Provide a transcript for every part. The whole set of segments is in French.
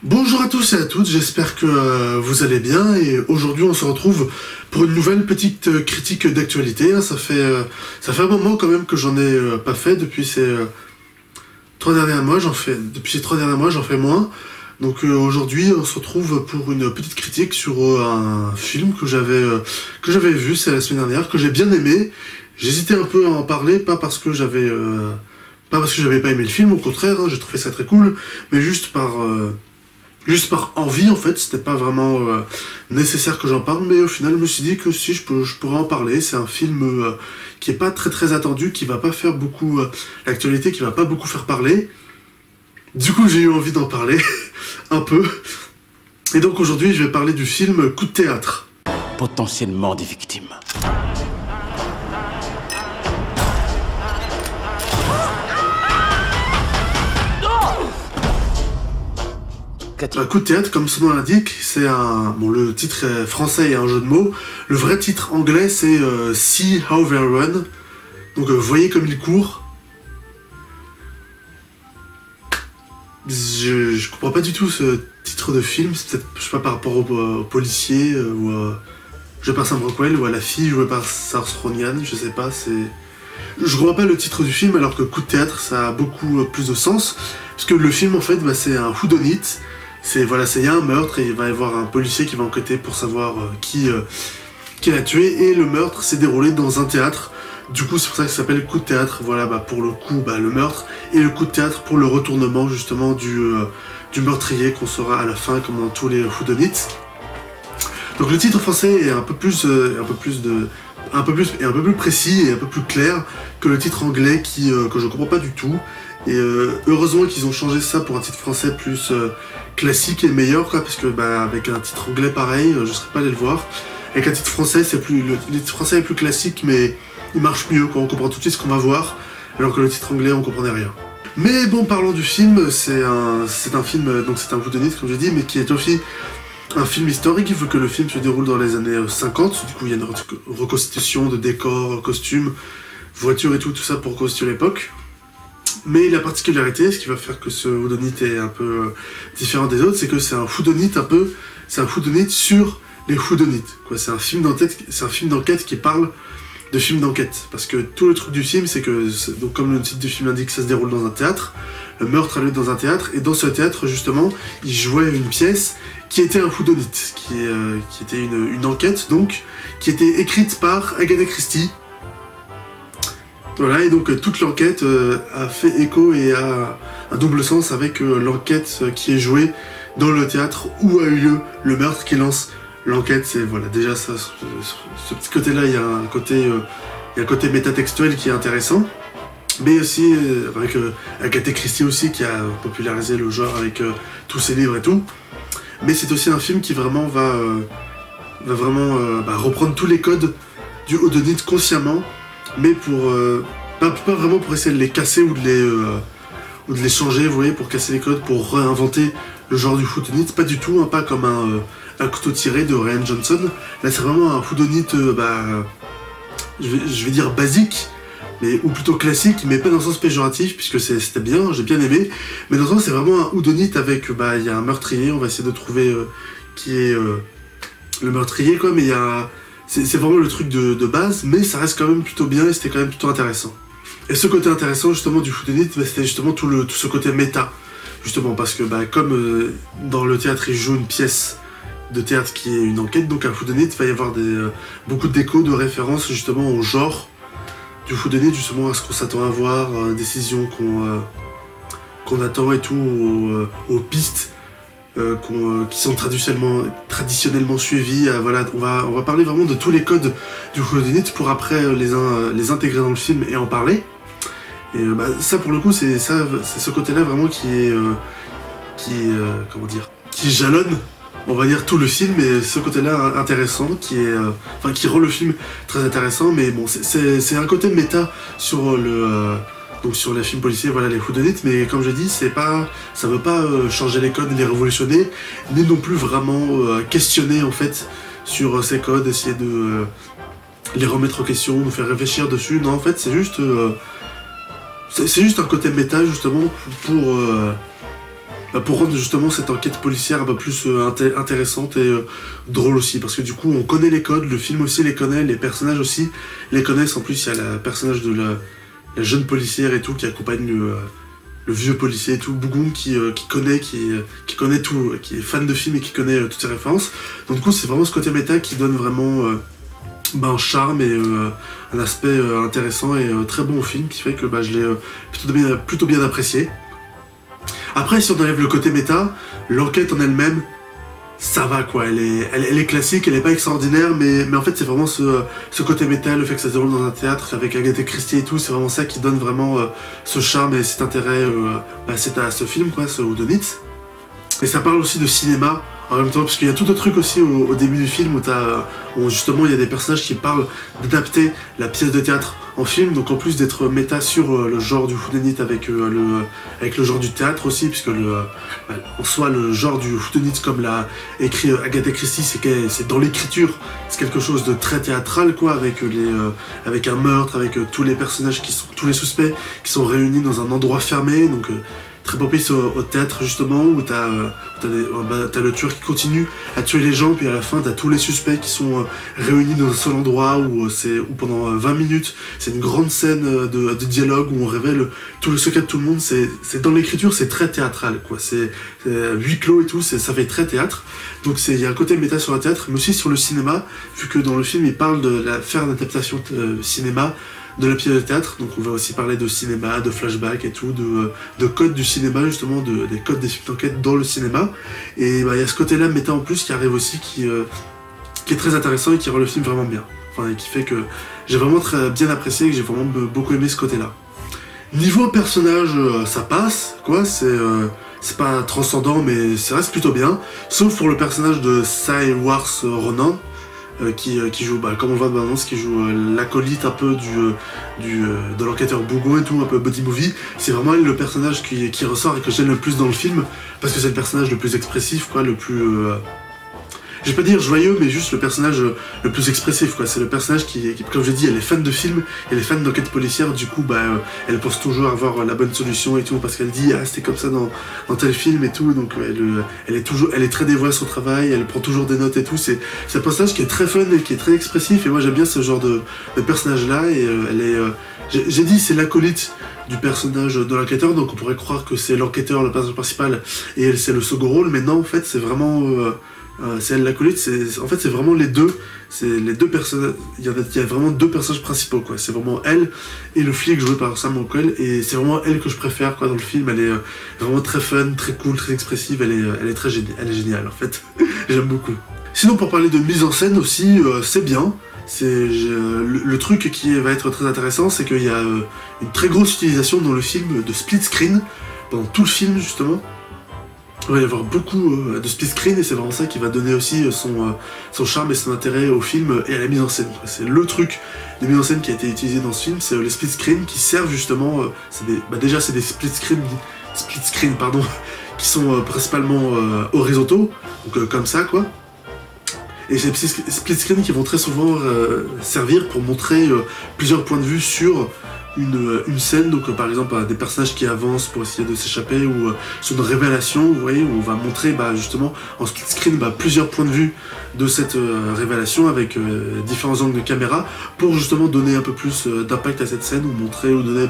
Bonjour à tous et à toutes, j'espère que vous allez bien et aujourd'hui on se retrouve pour une nouvelle petite critique d'actualité. Ça fait un moment quand même que j'en ai pas fait depuis ces 3 derniers mois, j'en fais moins. Donc aujourd'hui on se retrouve pour une petite critique sur un film que j'avais vu, c'est la semaine dernière, que j'ai bien aimé. J'hésitais un peu à en parler, pas parce que j'avais pas aimé le film, au contraire, hein, j'ai trouvé ça très cool, mais juste par envie en fait, c'était pas vraiment nécessaire que j'en parle, mais au final je me suis dit que si je pourrais en parler. C'est un film qui est pas très attendu, qui va pas faire beaucoup l'actualité, qui va pas beaucoup faire parler. Du coup j'ai eu envie d'en parler un peu. Et donc aujourd'hui je vais parler du film Coup de théâtre. Potentiellement des victimes. Un coup de théâtre, comme son nom l'indique, c'est un... Bon, le titre français est un jeu de mots. Le vrai titre anglais, c'est See How They Run. Donc, voyez comme il court. Je comprends pas du tout ce titre de film. C'est peut-être, je sais pas, par rapport au policier, ou joué par Sam Rockwell, ou à la fille jouée par Saoirse Ronan, je sais pas, c'est... Je comprends pas le titre du film, alors que coup de théâtre, ça a beaucoup plus de sens. Parce que le film, en fait, bah, c'est un whodunit. Il y a un meurtre et il va y avoir un policier qui va enquêter pour savoir qui l'a tué, et le meurtre s'est déroulé dans un théâtre. Du coup c'est pour ça que ça s'appelle coup de théâtre. Voilà, bah, pour le coup, bah, le meurtre, et le coup de théâtre pour le retournement justement du meurtrier, qu'on saura à la fin comme dans tous les whodunits. Donc le titre français est un peu plus précis et un peu plus clair que le titre anglais que je comprends pas du tout. Et heureusement qu'ils ont changé ça pour un titre français plus classique et meilleur, quoi, parce que bah, avec un titre anglais pareil, je serais pas allé le voir. Avec un titre français, le titre français est plus classique, mais il marche mieux, quoi. On comprend tout de suite ce qu'on va voir, alors que le titre anglais, on comprenait rien. Mais bon, parlons du film. C'est un film, donc c'est un whodunit, comme j'ai dit, mais qui est aussi un film historique. Il faut que le film se déroule dans les années 50, du coup il y a une reconstitution de décors, costumes, voitures et tout ça pour reconstituer l'époque. Mais la particularité, ce qui va faire que ce whodunit est un peu différent des autres, c'est que c'est un whodunit sur les whodunits, quoi. C'est un film d'enquête qui parle de film d'enquête. Parce que tout le truc du film, c'est que, donc comme le titre du film indique, ça se déroule dans un théâtre. Le meurtre a lieu dans un théâtre, et dans ce théâtre, justement, il jouait une pièce qui était un whodunit, qui était une enquête, donc, qui était écrite par Agatha Christie. Voilà, et donc toute l'enquête a fait écho et a un double sens avec l'enquête qui est jouée dans le théâtre où a eu lieu le meurtre qui lance l'enquête. C'est voilà, déjà ça, ce petit côté-là, il y a un côté métatextuel qui est intéressant, mais aussi avec Agatha Christie aussi, qui a popularisé le genre avec tous ses livres et tout. Mais c'est aussi un film qui vraiment va vraiment reprendre tous les codes du whodunit consciemment, mais pas vraiment pour essayer de les casser ou de les changer, vous voyez, pour casser les codes, pour réinventer le genre du whodunit, pas du tout, hein, pas comme un couteau tiré de Rian Johnson. Là c'est vraiment un whodunit, je vais dire basique, ou plutôt classique, mais pas dans le sens péjoratif, puisque c'était bien, j'ai bien aimé, mais dans le sens c'est vraiment un whodunit avec, il y a un meurtrier, on va essayer de trouver qui est le meurtrier, quoi, mais c'est vraiment le truc de base, mais ça reste quand même plutôt bien, et c'était quand même plutôt intéressant. Et ce côté intéressant justement du whodunit, c'était justement tout ce côté méta, justement, parce que comme dans le théâtre il joue une pièce de théâtre qui est une enquête, donc un whodunit, il va y avoir beaucoup d'échos, de références justement au genre du whodunit, justement à ce qu'on s'attend à voir, décisions qu'on attend et tout, aux pistes qui sont traditionnellement suivis. Voilà, on va parler vraiment de tous les codes du whodunit pour après les intégrer dans le film et en parler. Et ça pour le coup, c'est ce côté-là vraiment qui jalonne, on va dire, tout le film, et ce côté-là intéressant qui rend le film très intéressant. Mais bon, c'est un côté méta sur donc sur les films policiers, voilà, les whodunits, mais comme je dis, ça veut pas changer les codes, les révolutionner, ni non plus vraiment questionner en fait sur ces codes, essayer de les remettre en question, nous faire réfléchir dessus. Non, en fait, c'est juste un côté méta justement pour rendre justement cette enquête policière un peu plus intéressante et drôle aussi, parce que du coup on connaît les codes, le film aussi les connaît, les personnages aussi les connaissent. En plus il y a le personnage de la jeune policière et tout qui accompagne le vieux policier et tout, Bougoum, qui connaît tout, qui est fan de film et qui connaît toutes ses références. Donc du coup c'est vraiment ce côté méta qui donne vraiment un charme et un aspect intéressant et très bon au film, qui fait que je l'ai plutôt bien apprécié. Après, si on enlève le côté méta, l'enquête en elle-même, ça va quoi, elle est classique, elle est pas extraordinaire, mais en fait c'est vraiment ce côté méta, le fait que ça se déroule dans un théâtre avec Agatha Christie et tout, c'est vraiment ça qui donne vraiment ce charme et cet intérêt à ce film, quoi, ce Whodunit. Et ça parle aussi de cinéma en même temps, parce qu'il y a tout un truc aussi au début du film où justement il y a des personnages qui parlent d'adapter la pièce de théâtre en film, donc en plus d'être méta sur le genre du Whodunit avec le genre du théâtre aussi, puisque en soi le genre du Whodunit comme l'a écrit Agatha Christie, c'est dans l'écriture, c'est quelque chose de très théâtral quoi, avec un meurtre, avec tous les personnages tous les suspects qui sont réunis dans un endroit fermé, donc très propice au théâtre justement, où t'as le tueur qui continue à tuer les gens, puis à la fin t'as tous les suspects qui sont réunis dans un seul endroit où pendant 20 minutes c'est une grande scène de dialogue où on révèle tout le secret de tout le monde. C'est dans l'écriture, c'est très théâtral quoi, c'est huis clos et tout, ça fait très théâtre. Donc il y a un côté méta sur le théâtre, mais aussi sur le cinéma, vu que dans le film il parle de faire une adaptation cinéma de la pièce de théâtre, donc on va aussi parler de cinéma, de flashback et tout, de codes du cinéma justement, des codes des films d'enquête dans le cinéma, et il y a ce côté-là méta en plus qui arrive aussi, qui est très intéressant et qui rend le film vraiment bien, et qui fait que j'ai vraiment très bien apprécié et que j'ai vraiment beaucoup aimé ce côté-là. Niveau personnage, ça passe, quoi, c'est pas transcendant, mais ça reste plutôt bien, sauf pour le personnage de Saoirse Ronan, qui joue, comme on voit dans l'annonce, qui joue l'acolyte un peu de l'enquêteur Bougon et tout, un peu body movie. C'est vraiment elle le personnage qui ressort et que j'aime le plus dans le film, parce que c'est le personnage le plus expressif, quoi, le plus... je vais pas dire joyeux, mais juste le personnage le plus expressif, quoi. C'est le personnage qui, comme je l'ai dit, elle est fan de films, elle est fan d'enquête policière, du coup, elle pense toujours avoir la bonne solution et tout, parce qu'elle dit, ah, c'était comme ça dans tel film et tout, donc elle est très dévouée à son travail, elle prend toujours des notes et tout. C'est un personnage qui est très fun et qui est très expressif, et moi j'aime bien ce genre de personnage-là, et j'ai dit, c'est l'acolyte du personnage de l'enquêteur, donc on pourrait croire que c'est l'enquêteur, le personnage principal, et elle, c'est le second rôle, mais non, en fait, c'est vraiment... c'est elle l'acolyte, en fait c'est vraiment les deux personnages, il y a vraiment deux personnages principaux quoi, c'est vraiment elle et le flic joué par Sam Rockwell, et c'est vraiment elle que je préfère quoi dans le film. Elle est vraiment très fun, très cool, très expressive, elle est géniale en fait, j'aime beaucoup. Sinon pour parler de mise en scène aussi, c'est bien, le truc qui va être très intéressant, c'est qu'il y a une très grosse utilisation dans le film de split screen, pendant tout le film justement. Il va y avoir beaucoup de split screen, et c'est vraiment ça qui va donner aussi son charme et son intérêt au film et à la mise en scène. C'est le truc de mise en scène qui a été utilisé dans ce film, c'est les split screen qui servent justement, déjà c'est des split screen qui sont principalement horizontaux, donc comme ça quoi. Et ces split screen qui vont très souvent servir pour montrer plusieurs points de vue sur une scène, donc par exemple des personnages qui avancent pour essayer de s'échapper, ou sur une révélation, vous voyez, où on va montrer justement en split screen plusieurs points de vue de cette révélation avec différents angles de caméra pour justement donner un peu plus d'impact à cette scène, ou montrer, ou donner,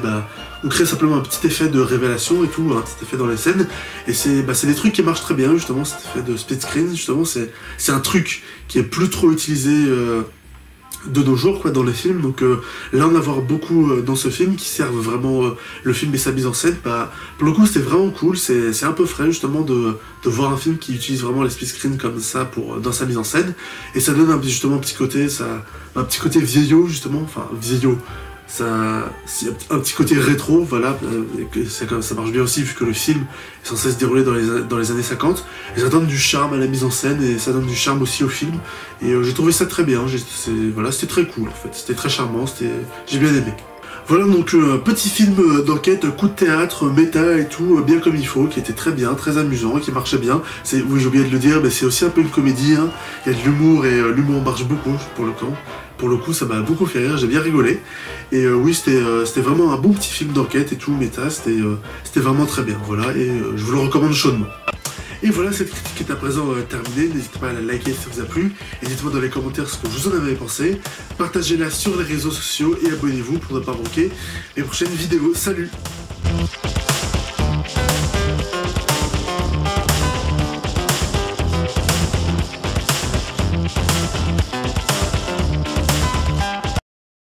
ou créer simplement un petit effet de révélation et tout, un petit effet dans les scènes. Et c'est des trucs qui marchent très bien justement, cet effet de split screen justement, c'est un truc qui est plus trop utilisé de nos jours quoi dans les films, donc là on a voir beaucoup dans ce film qui servent vraiment le film et sa mise en scène. Pour le coup c'était vraiment cool, c'est un peu frais justement de voir un film qui utilise vraiment les split screen comme ça dans sa mise en scène, et ça donne justement un petit côté vieillot justement, enfin vieillot, c'est un petit côté rétro, voilà, ça marche bien aussi vu que le film est censé se dérouler dans les années 50, et ça donne du charme à la mise en scène, et ça donne du charme aussi au film, et j'ai trouvé ça très bien, c'était très cool en fait, c'était très charmant, j'ai bien aimé. Voilà donc petit film d'enquête, coup de théâtre, méta et tout, bien comme il faut, qui était très bien, très amusant, qui marchait bien. Oui, j'ai oublié de le dire, mais c'est aussi un peu une comédie, hein. Il y a de l'humour et l'humour marche beaucoup pour le coup. Pour le coup, ça m'a beaucoup fait rire, j'ai bien rigolé. Et oui, c'était vraiment un bon petit film d'enquête et tout, méta, c'était vraiment très bien, voilà, et je vous le recommande chaudement. Et voilà, cette critique est à présent terminée. N'hésitez pas à la liker si ça vous a plu. Et dites-moi dans les commentaires ce que vous en avez pensé. Partagez-la sur les réseaux sociaux et abonnez-vous pour ne pas manquer les prochaines vidéos. Salut!